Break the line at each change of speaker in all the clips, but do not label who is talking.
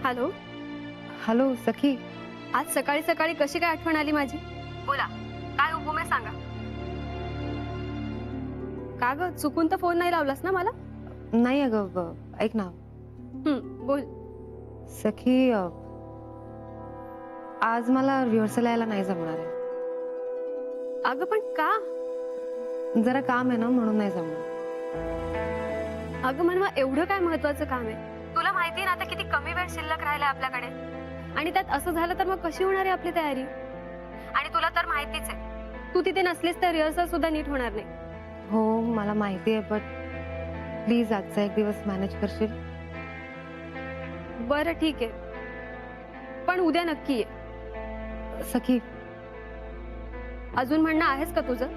Hello.
Hello सखी.
आज सकाळी सकाळी कशी काय आठवण आली माझी? बोला, काय हुकूम आहे सांगा. का ग, चुकून तर फोन नाही लावलास ना मला?
नाही अगं, ऐक ना
बोल.
सखी, आज मला रिहर्सल यायला नाही जमणार आहे.
अगं पण का?
जरा काम आहे ना, म्हणून नाही जमणार.
अगं मनवा, एवढं काय महत्वाचं काम आहे? तुला माहिती ना आता किती कमी वेळ शिल्लक राहिलाय आपल्याकडे, आणि त्यात असं झालं तर मग कशी होणार आहे आपली तयारी? आणि तुला तर माहितीच आहे, तू तिथे नसलीस तर रिहर्सल सुद्धा नीट होणार नाही.
हो मला माहिती आहे, बट प्लीज आजचा एक दिवस मॅनेज करशील?
बरं ठीक आहे, पण उद्या नक्की ये.
सखी,
अजून म्हणणं आहेस का तुझं?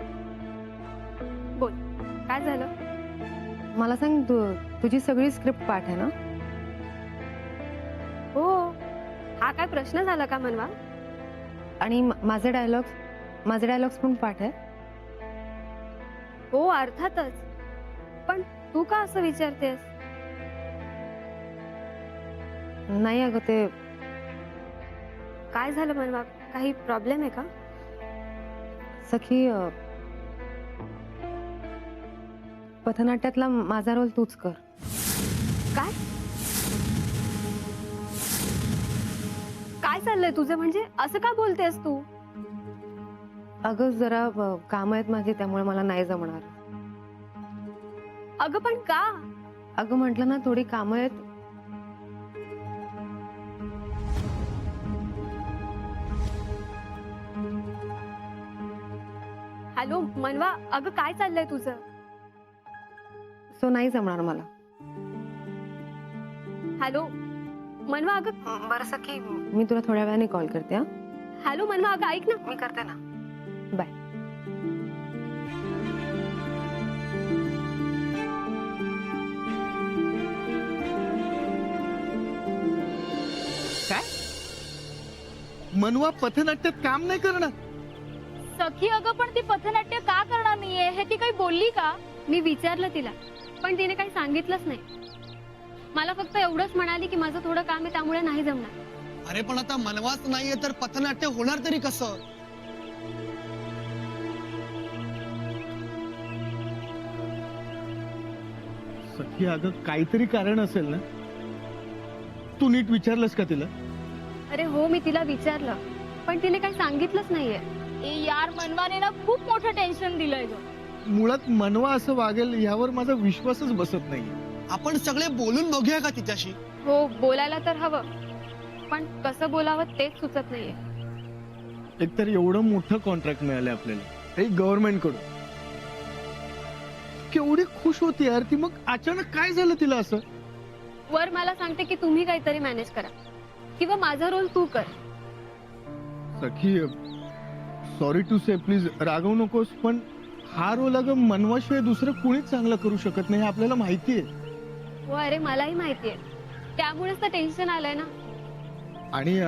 बोल, काय झालं?
मला सांग, तुझी सगळी स्क्रिप्ट पाठ आहे ना?
हो. हा काय प्रश्न झाला का मनवा?
आणि माझे डायलॉग्स पण पाठ आहे?
हो अर्थातच, पण तू का असं विचारतेस?
नाही अगं, ते
काय झालं मनवा, काही प्रॉब्लेम आहे का?
सखी, पथनाट्यातला माझा रोल तूच कर.
काय काय चाललंय तुझं? म्हणजे असं का बोलतेस तू?
अगं जरा काम आहेत माझी, त्यामुळे मला नाही जमणार.
अगं पण का?
अगं म्हटलं ना, थोडी कामं आहेत.
हॅलो मनवा, अगं काय चाललंय तुझं?
सो नाही जमणार मला.
हॅलो मनवा, अगं
बरं सखी, मी तुला थोड्या वेळाने कॉल करते. हा,
हॅलो मनवा, अगं ऐक ना.
मी करते ना. बाय.
काय? मनवा पथनाट्यात काम नाही करणार?
सखी अगं, पण ती पथनाट्य का करणार नाहीये हे ती काही बोलली का?
मी विचारलं तिला, पण तिने काही सांगितलंच नाही. मला फक्त एवढंच म्हणाली की माझं थोडं काम आहे, त्यामुळे नाही जमणार.
अरे पण आता मनवाच नाहीये तर पथनाट्य होणार तरी कसं? सखी अगं, काहीतरी कारण असेल ना? तू नीट विचारलंस का तिला?
अरे हो, मी तिला विचारलं, पण तिने काही सांगितलंच नाहीये.
ए यार, मनवाने ना खूप मोठं टेन्शन दिलंय ग.
मुळात मनवा असं वागेल यावर माझा विश्वासच बसत नाहीये. आपण सगळे बोलून बघूया का तिच्याशी?
हो, बोलायला तर हवं, पण कसं बोलावं तेच सुचत नाहीये.
एकतर एवढं मोठं कॉन्ट्रॅक्ट मिळालंय आपल्याला गव्हर्नमेंट कडून. केवढी खुश होती यार ती, मग अचानक काय झालं तिला असं?
वर मला सांगते की तुम्ही काहीतरी मॅनेज करा, किंवा माझा रोल तू कर.
सखी, सॉरी टू से, प्लीज रागवू नकोस, पण हा रोल अगं मनवाशिवाय दुसरं कोणीच चांगलं करू शकत नाही, हे आपल्याला माहितीये.
हो अरे, मलाही माहितीये, त्यामुळेच तर टेन्शन आलंय ना.
आणि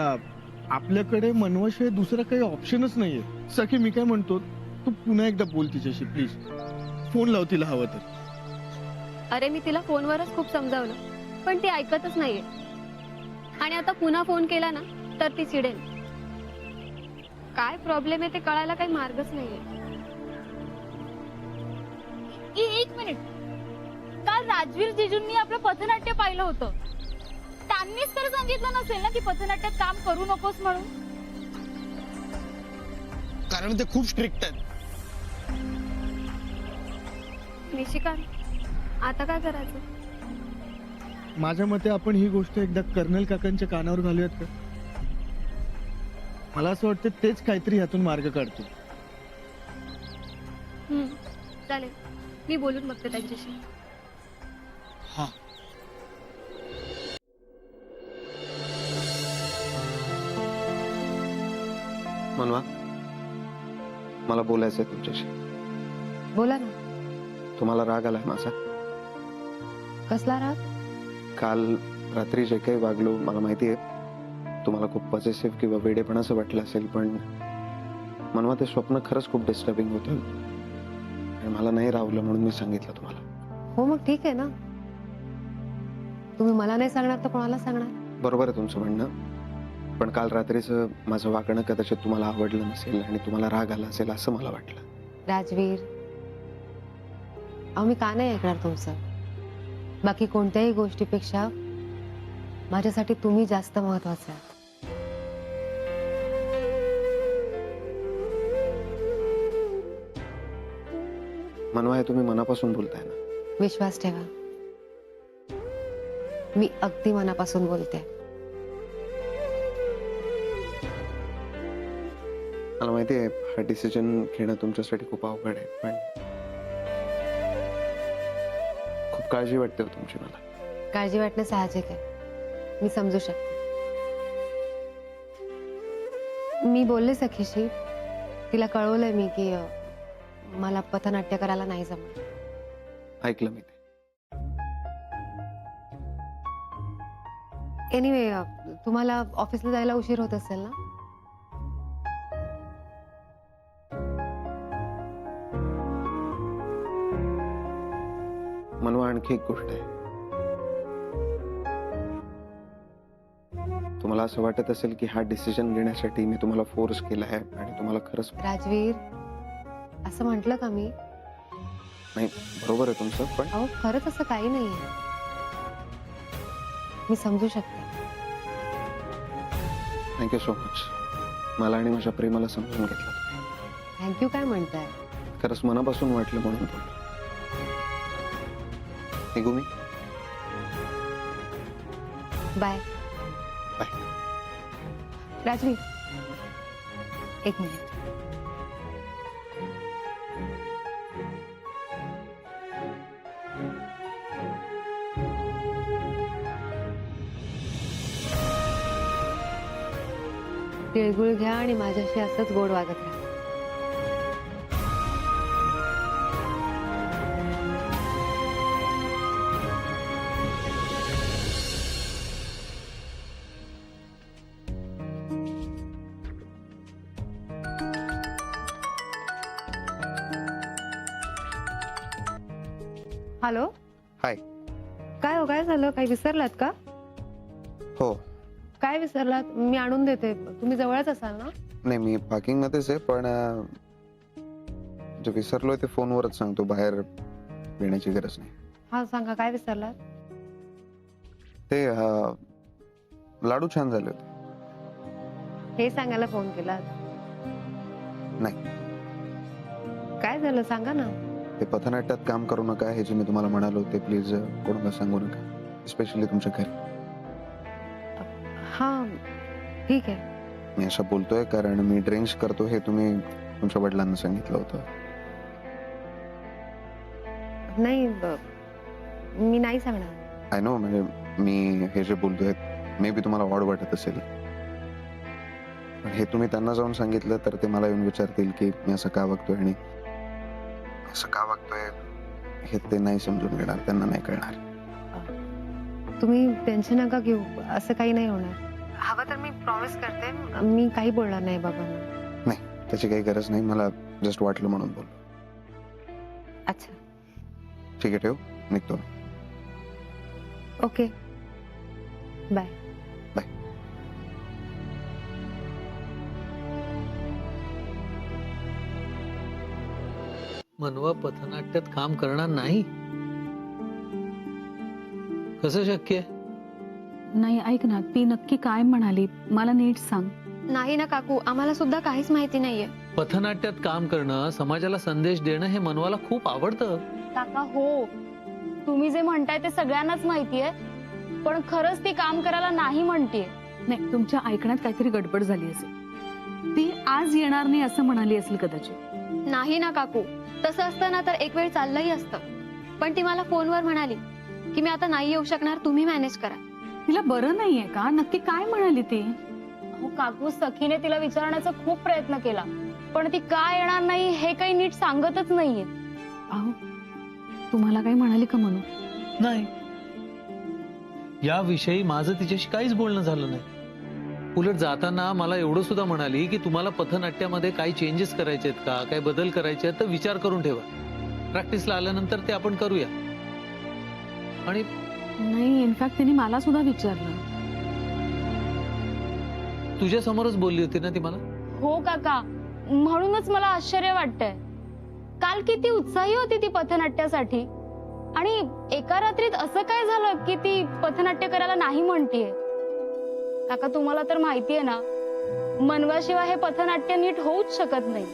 आपल्याकडे मनवाशिवाय दुसरं काही ऑप्शनच नाहीये. सखी, मी काय म्हणतो, तू पुन्हा एकदा बोल तिच्याशी प्लीज. फोन लाव तिला हवं तर.
अरे मी तिला फोनवरच खूप समजावलं, पण ती ऐकतच नाहीये. आणि आता पुन्हा फोन केला ना तर ती चिडेल. काय प्रॉब्लेम आहे ते कळायला काही मार्गच नाहीये.
एक मिनिट, काल राजवीर जिजूंनी आपलं पथनाट्य पाहिलं होतं. त्यांनीच तर सांगितलं नसेल ना की पथनाट्यात काम करू नकोस म्हणून?
कारण ते खूप स्ट्रिक्ट आहेत.
निशिकांत, आता काय करायचं?
माझ्या मते आपण ही गोष्ट एकदा कर्नल काकांच्या कानावर घालूयात का? मला असं वाटतं तेच काहीतरी यातून मार्ग काढतो.
चालेल, मी बोलून बघते त्यांच्याशी.
हा.
मनवा, मला बोलायचंय तुमच्याशी.
बोला ना.
तुम्हाला राग आलाय माझा?
कसला राग?
काल रात्री जे काही वागलो, मला माहिती आहे तुम्हाला खूप पॉझिटिव्ह किंवा वेडेपणाचं वाटलं असेल, पण मनवा ते स्वप्न खरंच खूप डिस्टर्बिंग होतं आणि मला नाही राहवलं म्हणून मी सांगितलं तुम्हाला.
हो मग ठीक आहे ना, तुम्ही मला नाही सांगणार तर कोणाला सांगणार?
बरोबर आहे तुमचं म्हणणं, पण काल रात्रीचं माझं वागणं कदाचित तुम्हाला आवडलं नसेल आणि तुम्हाला राग आला असेल असं मला वाटलं.
राजवीर, अहो मी का नाही ऐकणार तुमचं? बाकी कोणत्याही गोष्टीपेक्षा माझ्यासाठी तुम्ही जास्त महत्वाचे आहात.
मनवा, हे तुम्ही मनापासून बोलताय ना?
विश्वास ठेवा, मी अगदी मनापासून बोलते.
मला माहिती आहे हा डिसिजन घेणं तुमच्यासाठी खूप अवघड आहे, पण खूप काळजी वाटते हो तुमची मला.
काळजी वाटणं साहजिक आहे, मी समजू शकते. मी बोलले सखीशी, तिला कळवलंय मी की मला पथनाट्य करायला नाही जमत.
ऐकलं मी ते.
एनिवे, तुम्हाला ऑफिसला जायला उशीर होत असेल ना?
मनवा, आणखी एक गोष्ट आहे. तुम्हाला असं वाटत असेल की हा डिसिजन घेण्यासाठी मी तुम्हाला फोर्स केला आहे आणि तुम्हाला खरंच
राजवीर, असं म्हटलं का मी?
नाही, बरोबर आहे तुमचं, पण
अहो खरंच असं काही नाहीये, मी समजू शकते.
Thank you so much. मला आणि माझ्या प्रेमाला समजून घेतलं.
थँक्यू काय म्हणताय?
खरंच मनापासून वाटलं म्हणून बोललो. निघू मी?
बाय.
बाय.
राजवीर, एक मिनिट. तिळगुळ घ्या आणि माझ्याशी असंच गोड वागत राहा. हॅलो.
हाय.
काय हो, काय झालं? काही विसरलात का?
हो.
काय विसरलात? मी आणून देते, तुम्ही जवळच असाल ना?
नाही, मी पार्किंग मध्येच आहे, पण जे विसरलोय ते फोनवरच सांगतो, बाहेर येण्याची गरज नाही.
हा सांगा, काय विसरलात?
ते लाडू छान झाले होते.
हे सांगायला फोन केला?
नाही.
काय झालं सांगा ना.
ते पथनाट्यात काम करू नका हे जे मी तुम्हाला म्हणालो ते प्लीज कोणाला सांगू नका, स्पेशली तुमच्या घरी.
हा ठीक आहे.
मी असं बोलतोय कारण मी ड्रिंक्स करतो हे तुम्ही तुमच्या वडिलांना सांगितलं होतं.
नाही, मी नाही सांगणार.
आय नो, म्हणजे मी हे जे बोलतोय मे बी तुम्हाला ऑड वाटत असेल, पण हे तुम्ही त्यांना जाऊन सांगितलं तर ते मला येऊन विचारतील की मी असं का वागतोय आणि असं का वागतोय हे ते नाही समजून घेणार, त्यांना नाही कळणार.
तुम्ही टेन्शन नका घेऊ, असं काही नाही होणार. हवं तर मी प्रॉमिस करते, मी काही बोलणार नाही बाबांना.
नाही, त्याची काही गरज नाही, मला जस्ट वाटलं म्हणून बोललो.
अच्छा
ठीक आहे, ठेव, निघतो.
Okay, bye.
बाय.
मनवा पथनाट्यात काम करणार नाही? कसं शक्य आहे?
नाही, ऐक ना, ती नक्की काय म्हणाली मला नीट सांग.
नाही ना काकू, आम्हाला सुद्धा काहीच माहिती नाहीये.
पथनाट्यात काम करणं, समाजाला संदेश देणं हे मनवाला खूप आवडतं.
काका हो, तुम्ही जे म्हणताय ते सगळ्यांनाच माहितीये, पण खरंच ती काम करायला नाही म्हणतीये.
नाही, तुमच्या ऐकण्यात काहीतरी गडबड झाली असेल. ती आज येणार नाही असं म्हणाली असेल कदाचित.
नाही ना काकू, तसं असतं ना तर एक वेळ चाललंही असतं. पण ती मला फोनवर म्हणाली की मी आता नाही येऊ शकणार, तुम्ही मॅनेज करा.
तिला बरं नाहीये का? नक्की काय म्हणाली ती?
हो काकू, सखीने तिला विचारण्याचा खूप प्रयत्न केला, पण ती का येणार नाही हे काही नीट सांगतच नाहीये.
अहो, तुम्हाला काही म्हणाली का म्हणून?
नाही, याविषयी माझं तिच्याशी काहीच बोलणं झालं नाही. उलट जाताना मला एवढं सुद्धा म्हणाली की तुम्हाला पथनाट्यामध्ये काही चेंजेस करायचे आहेत का, काही बदल करायचे आहेत तर विचार करून ठेवा, प्रॅक्टिसला आल्यानंतर ते आपण करूया. आणि
नाही, इनफॅक्ट तिने मला सुद्धा विचारलं.
तुझ्या समोरच बोलली होती ना ती मला.
हो काका, म्हणूनच मला आश्चर्य वाटतंय. काल किती उत्साही होती ती पथनाट्यासाठी, आणि एका रात्रीत असं काय झालं की ती पथनाट्य करायला नाही म्हणतीये. काका तुम्हाला तर माहितीये ना, मनवाशिवाय हे पथनाट्य नीट होऊच शकत नाही.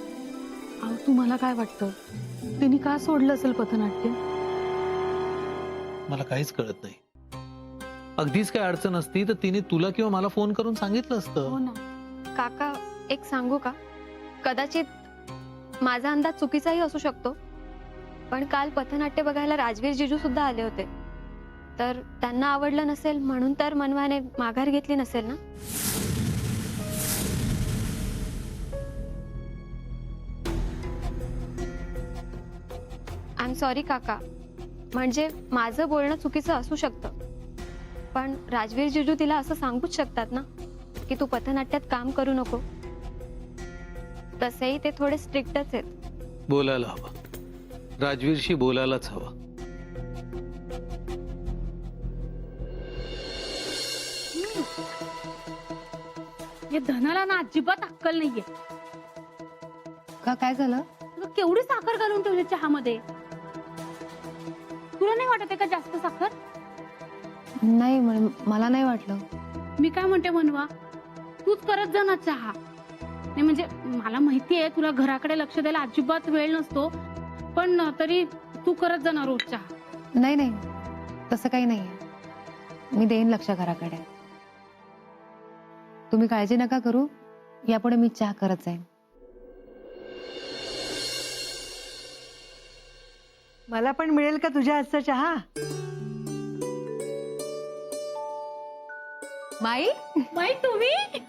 अहो, तुम्हाला काय वाटतं तिने का सोडलं असेल पथनाट्य?
मला काहीच कळत नाही. अगदीच काय अडचण असती तर तिने तुला किंवा मला फोन करून सांगितलं असतं.
हो ना.
काका, एक सांगू का? कदाचित माझा अंदाज चुकीचाही असू शकतो, पण काल पथनाट्य बघायला राजवीर जिजू सुद्धा आले होते. तर त्यांना आवडलं नसेल म्हणून तर मनवाने माघार घेतली नसेल ना. आय एम सॉरी काका, म्हणजे माझं बोलणं चुकीचं असू शकतं, पण राजवीर जिजू तिला असं सांगूच शकतात ना की तू पथनाट्यात काम करू नको. तसेही ते थोडे स्ट्रिक्टच आहेत.
बोलायला हवं, राजवीरशी बोलायलाच हवं.
या धनाला ना अजिबात अक्कल नाहीये.
का काय झालं?
अगं, केवढी साखर घालून ठेवली चहामध्ये. तुला नाही वाटत आहे का जास्त साखर?
नाही, मला नाही वाटलं.
मी काय म्हणते मनवा, तूच करत जा ना चहा. नाही म्हणजे मला माहितीये तुला घराकडे लक्ष द्यायला अजिबात वेळ नसतो, पण तरी तू करत जा ना रोज चहा.
नाही नाही, तसं काही नाहीये. मी देईन लक्ष घराकडे. तुम्ही काळजी नका करू, यापुढे मी चहा करत जाईन.
मला पण मिळेल का तुझ्या हातचा चहा?
माई,
बाई तुम्ही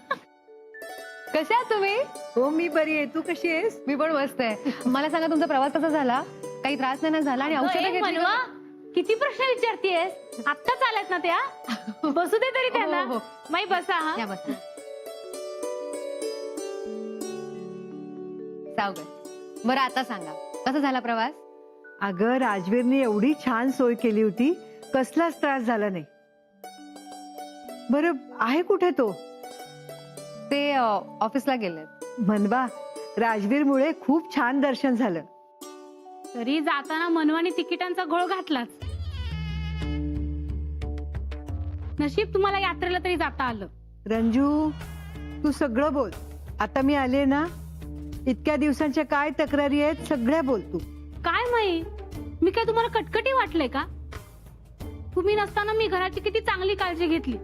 कशा आहात तुम्ही?
हो, मी बरी आहे. तू कशी आहेस?
मी पण मस्त आहे. मला सांगा, तुमचा प्रवास कसा झाला? काही त्रास नाही ना झाला? आणि औषधं
अगं, ए,
घेतली
मनवा,
का?
किती प्रश्न विचारतीयस? आत्ताच आल्यात ना त्या? बसू दे तरी त्यांना.
हो, हो.
माई बसा. हा
या बस. सावकाश. बरं, आता सांगा, कसा झाला प्रवास?
अगं, राजवीरने एवढी छान सोय केली होती, कसलाच त्रास झाला नाही. बरं, आहे कुठे तो?
ते ऑफिसला गेलेत.
मनवा, राजवीरमुळे खूप छान दर्शन झालं.
तरी जाताना मनवाने तिकिटांचा घोळ घातलाच. नशीब तुम्हाला यात्रेला तरी जाता आलं.
रंजू, तू सगळं बोल. आता मी आले ना, इतक्या दिवसांच्या काय तक्रारी आहेत सगळ्या बोल तू.
काय माई, मी काय तुम्हाला कटकटी वाटले का? तुम्ही नसताना मी घराची किती चांगली काळजी घेतली,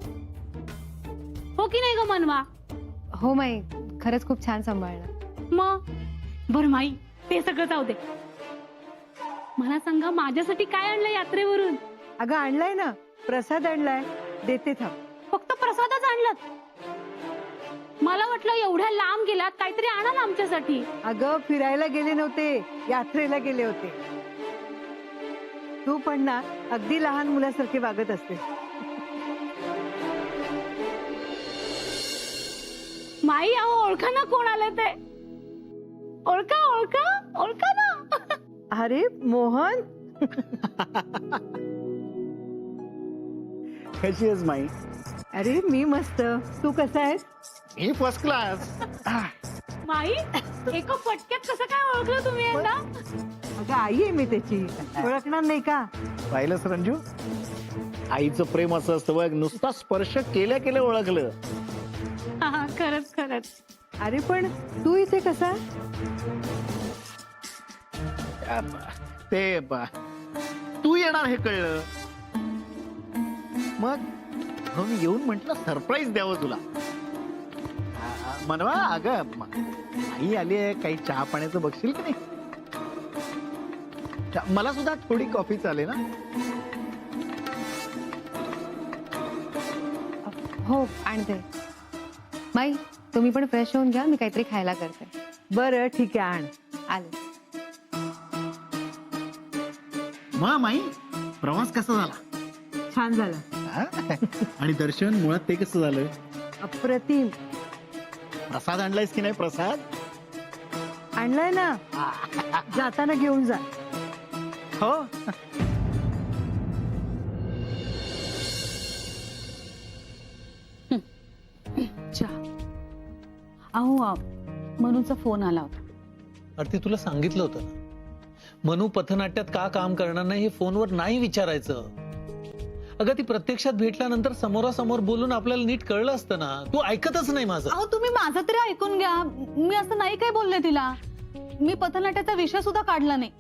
हो की नाही ग मनवा?
हो माई, खरंच खूप छान सांभाळलं.
मग बर माई, ते सगळं जाऊ दे. मला सांगा, माझ्यासाठी काय आणलं यात्रेवरून?
अगं, आणलाय ना, प्रसाद आणलाय, देते थांब.
फक्त प्रसादच आणलात? मला वाटलं एवढ्या लांब गेलात, काहीतरी आणाल आमच्यासाठी.
अगं, फिरायला गेले नव्हते, यात्रेला गेले होते. तू पण ना अगदी लहान मुलासारखे वागत असते.
माई, अहो ओळखा ना कोण आले ते. ओळखा ओळखा ओळखा ना.
अरे मोहन,
कशी आहेस माई?
अरे मी मस्त. तू कसा आहेस?
मी फर्स्ट क्लास.
माई, एका फटक्यात कसं काय ओळखलं तुम्ही यांना?
अगं, आई आहे मी त्याची, ओळखणार नाही का?
पाहिलंस रंजू, आईचं प्रेम असं असतं बघ, नुसता स्पर्श केल्या केल्या ओळखलं.
हा, खरंच खरंच.
अरे पण तू इथे कसा?
तू येणार हे कळलं, मग मी येऊन म्हंटल सरप्राईज द्यावं तुला. मनवा, अगं आई आली आहे, काही चहा पाण्याचं बघशील की नाही? मला सुद्धा थोडी कॉफी चालेल ना?
हो, आणते. माई, तुम्ही पण फ्रेश होऊन घ्या, मी काहीतरी खायला करते.
बरं, ठीक आहे, आण.
आले.
माई, प्रवास कसा झाला?
छान झालं.
हा? आणि दर्शन मुळात ते कसं झालं?
अप्रतिम.
प्रसाद आणलायस की नाही? प्रसाद
आणलाय ना, जाताना घेऊन जा.
हो.
चहा. अहो मनूचा फोन आला होता.
अरे ते तुला सांगितलं होतं ना, मनू पथनाट्यात का काम करणार नाही हे फोनवर नाही विचारायचं. अगं ती प्रत्यक्षात भेटल्यानंतर समोरासमोर बोलून आपल्याला नीट कळलं असतं ना. तू ऐकतच नाही माझं.
अहो तुम्ही माझं तरी ऐकून घ्या. मी असं नाही काय बोलले तिला. मी पथनाट्याचा विषय सुद्धा काढला नाही.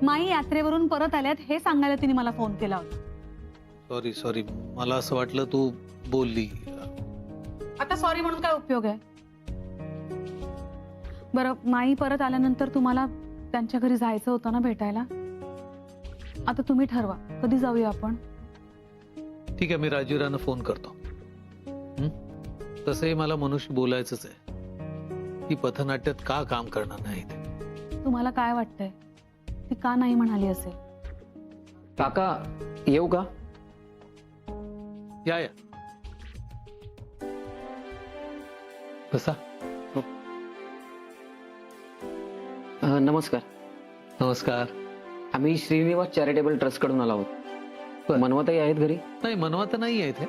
माई यात्रेवरून परत आल्यात हे सांगायला तिने मला फोन केला होता.
सॉरी सॉरी, मला असं वाटलं तू बोलली.
आता सॉरी म्हणून काय उपयोग आहे. बरं, माई परत आल्यानंतर तुम्हाला त्यांच्या घरी जायचं होतं ना भेटायला. आता तुम्ही ठरवा कधी जाऊया आपण.
ठीक आहे, मी राजीवरांना फोन करतो. तसंही मला मनुष्य बोलायचंच आहे. ती पथनाट्यात का काम करणार नाही ते.
तुम्हाला काय वाटतंय ती का नाही म्हणाली असेल.
काका येऊ का?
या या, बसा.
नमस्कार.
नमस्कार.
आम्ही श्रीनिवास चॅरिटेबल ट्रस्ट कडून आलो आहोत. मनवताई आहेत घरी?
नाही, मनवा तर नाही आहे इथे.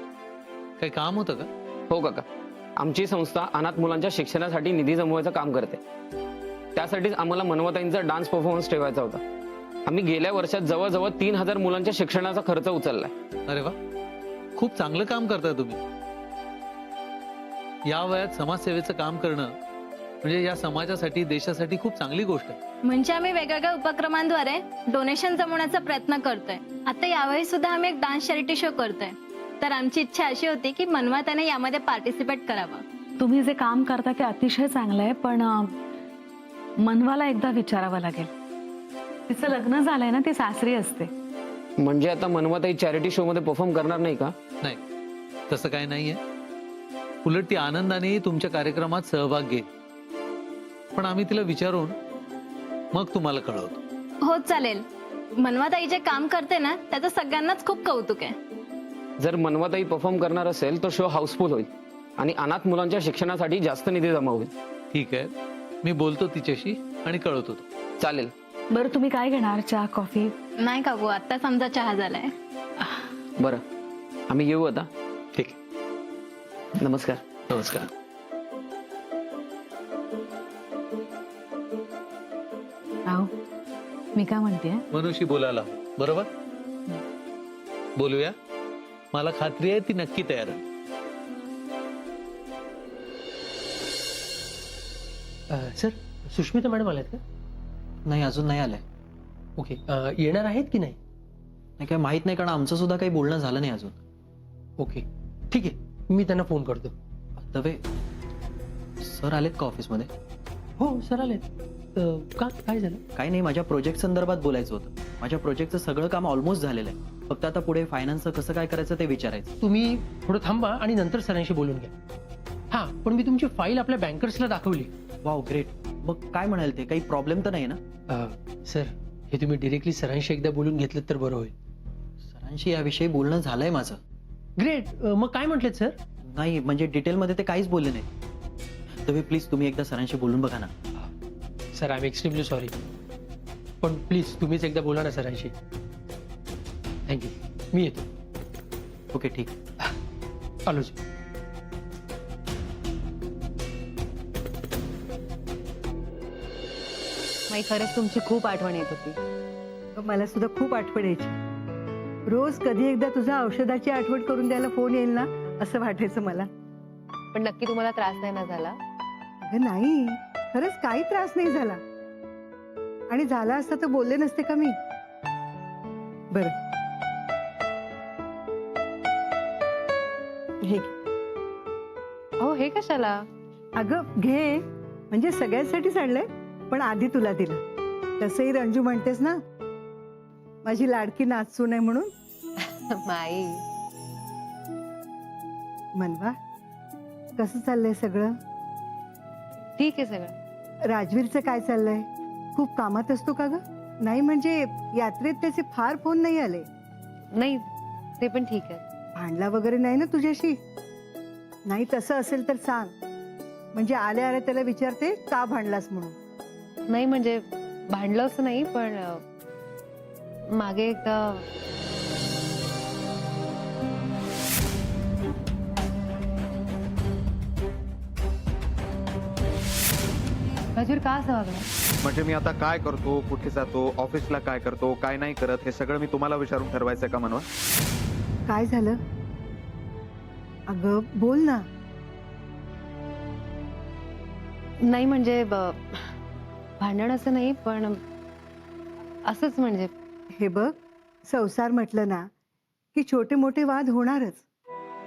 काही काम होतं का?
हो काका, आमची संस्था अनाथ मुलांच्या शिक्षणासाठी निधी जमवायचं काम करते. त्यासाठीच आम्हाला मनवताईंचा डान्स परफॉर्मन्स ठेवायचा होता. आम्ही गेल्या वर्षात जवळजवळ 3000 मुलांच्या शिक्षणाचा खर्च उचललाय.
अरे वा, खूप चांगलं काम करताय तुम्ही. या वयात समाजसेवेचं काम करणं म्हणजे या समाजासाठी, देशासाठी खूप चांगली गोष्ट आहे.
म्हणजे आम्ही वेगवेगळ्या उपक्रमांद्वारे डोनेशन जमवण्याचा प्रयत्न करतोय. आता यावेळी सुद्धा आम्ही एक डान्स चॅरिटी शो करतोय. तर आमची इच्छा अशी होती की मनवा त्याने यामध्ये पार्टिसिपेट करावं.
तुम्ही जे काम करता ते अतिशय चांगलं आहे, पण मनवाला एकदा विचारावं लागेल. तिचं लग्न झालंय ना, ती सासरी असते.
म्हणजे आता मनवताई चॅरिटी शो मध्ये परफॉर्म करणार नाही का?
नाही, तसं काही नाहीये. उलट ती आनंदाने तुमच्या कार्यक्रमात सहभाग घेईल. पण आम्ही तिला विचारून मग तुम्हाला कळवतो.
हो चालेल. मनवाताई जे काम करते ना त्याचं सगळ्यांनाच खूप कौतुक आहे.
जर मनवताई परफॉर्म करणार असेल तर शो हाऊसफुल होईल आणि अनाथ मुलांच्या शिक्षणासाठी जास्त निधी जमा होईल.
ठीक आहे, मी बोलतो तिच्याशी आणि कळवतो.
चालेल.
बरं, तुम्ही काय घेणार? चहा, कॉफी?
नाही काकू, आत्ताच आमचा चहा झालाय.
बरं, आम्ही येऊ आता.
ठीक आहे,
नमस्कार.
नमस्कार.
राव, मी काय म्हणते,
मनुष्य बोलायला बरोबर बोलूया. मला खात्री आहे ती नक्की तयार आहे.
सर, सुष्मिता मॅडम आल्यात का?
नाही, अजून नाही आलंय.
ओके. येणार आहेत की नाही?
नाही, काय माहित नाही, कारण आमचं सुद्धा काही बोलणं झालं नाही अजून.
ओके, ठीक आहे, मी त्यांना फोन करतो.
दवे सर आलेत का ऑफिसमध्ये?
हो सर आलेत. का, काय झालं?
काही नाही, माझ्या प्रोजेक्ट संदर्भात बोलायचं होतं. माझ्या प्रोजेक्टचं सगळं काम ऑलमोस्ट झालेलं आहे. फक्त आता पुढे फायनान्सचं कसं काय करायचं ते विचारायचं.
तुम्ही थोडं थांबा आणि नंतर सरांशी बोलून घ्या. हा, पण मी तुमची फाईल आपल्या बँकर्सला दाखवली.
Wow, great. मग काय म्हणाल ते? काही प्रॉब्लेम तर नाही ना?
सर, हे तुम्ही डिरेक्टली सरांशी एकदा बोलून घेतलं तर बरं होईल.
सरांशी याविषयी बोलणं झालंय माझं.
ग्रेट. मग काय म्हटलेत सर?
नाही, म्हणजे डिटेलमध्ये ते काहीच बोलले नाही. दवे प्लीज तुम्ही एकदा सरांशी बोलून बघा ना.
Sir, I am extremely sorry, पण प्लीज तुम्हीच एकदा बोला ना सरांशी. थँक्यू. मी येतो.
ओके, ठीक.
आलो.
माई, खरंच तुमची खूप आठवण येत होती.
मला सुद्धा खूप आठवण यायची. रोज कधी एकदा तुझा औषधाची आठवण करून द्यायला फोन येईल ना असं वाटायचं मला.
पण नक्की तुम्हाला त्रास नाही ना झाला?
अगं नाही, खरंच काही त्रास नाही झाला. आणि झाला असता तर बोलले नसते का मी. बरं, हे घे.
हो, हे कशाला?
अगं घे, म्हणजे सगळ्यांसाठीच आणलंय, पण आधी तुला दिलं. तसंही रंजू म्हणतेस ना, माझी लाडकी नाचू नये म्हणून.
माई,
मनवा, कसं चाललंय सगळं?
ठीक आहे सगळं.
राजवीरचं काय चाललंय? खूप कामात असतो का ग? नाही म्हणजे यात्रेत त्याचे फार फोन नाही आले.
नाही, ते पण ठीक आहे.
भांडला वगैरे नाही ना तुझ्याशी? नाही, तसं असेल तर सांग, म्हणजे आल्या आल्या त्याला विचारते का भांडलास म्हणून.
नाही, म्हणजे भांडलं असं नाही, पण मागे एकदा राजवीर का असं वागला?
म्हणजे मी आता काय करतो, कुठे जातो, ऑफिसला काय करतो, काय नाही करत, हे सगळं मी तुम्हाला विचारून ठरवायचं का मनवा?
काय झालं? अगं बोल ना.
नाही म्हणजे भांडण असं नाही, पण असंच म्हणजे
हे बघ, संसार म्हटलं ना की छोटे मोठे वाद होणारच,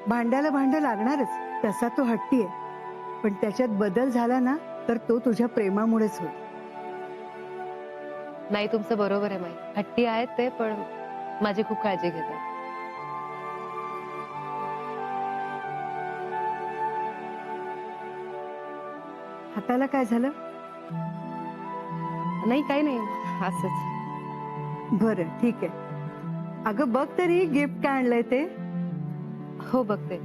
भांड्याला भांडं लागणारच. तसा तो हट्टी आहे, पण त्याच्यात बदल झाला ना तर तो तुझ्या प्रेमामुळेच होईल.
नाही, तुमचं बरोबर आहे माई. हट्टी आहेत ते, पण माझी खूप काळजी घेतात.
हाताला काय झालं?
नाही, काही नाही, असंच.
बरं ठीक आहे. अगं बघ तरी गिफ्ट काय आणलंय ते.
हो बघते,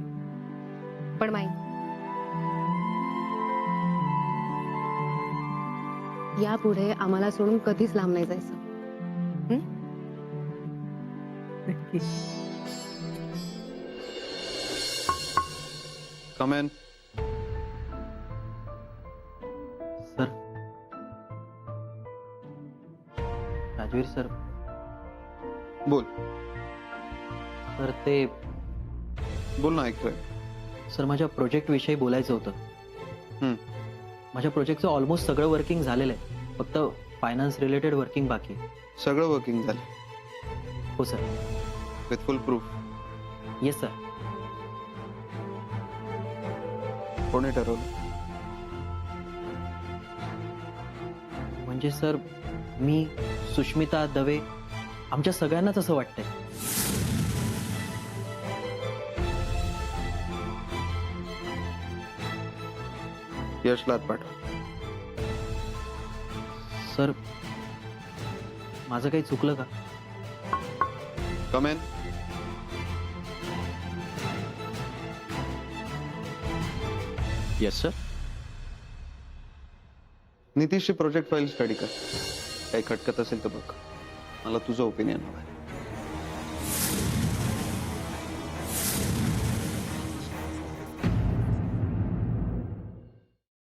पण माई यापुढे आम्हाला सोडून कधीच लांब नाही जायचं.
नक्की.
कमेन.
Sir, Rajveer sir.
बोल
सर ते
बोल ना, ऐकतोय.
सर माझ्या प्रोजेक्ट विषयी बोलायचं होतं. माझ्या प्रोजेक्टचं ऑलमोस्ट सगळं वर्किंग झालेलं आहे, फक्त फायनान्स रिलेटेड वर्किंग बाकी आहे.
सगळं वर्किंग झालं
हो sir.
With full proof.
Yes sir.
कोणी ठरवलं?
म्हणजे सर मी, सुष्मिता दवे, आमच्या सगळ्यांनाच असं वाटतंय.
यशला हात पाठव.
सर माझं काही चुकलं का?
कमेन.
Yes sir.
नितीशची प्रोजेक्ट फाईल स्टडी कर. काही खटकत असेल तर बघ. मला तुझं ओपिनियन हवं आहे.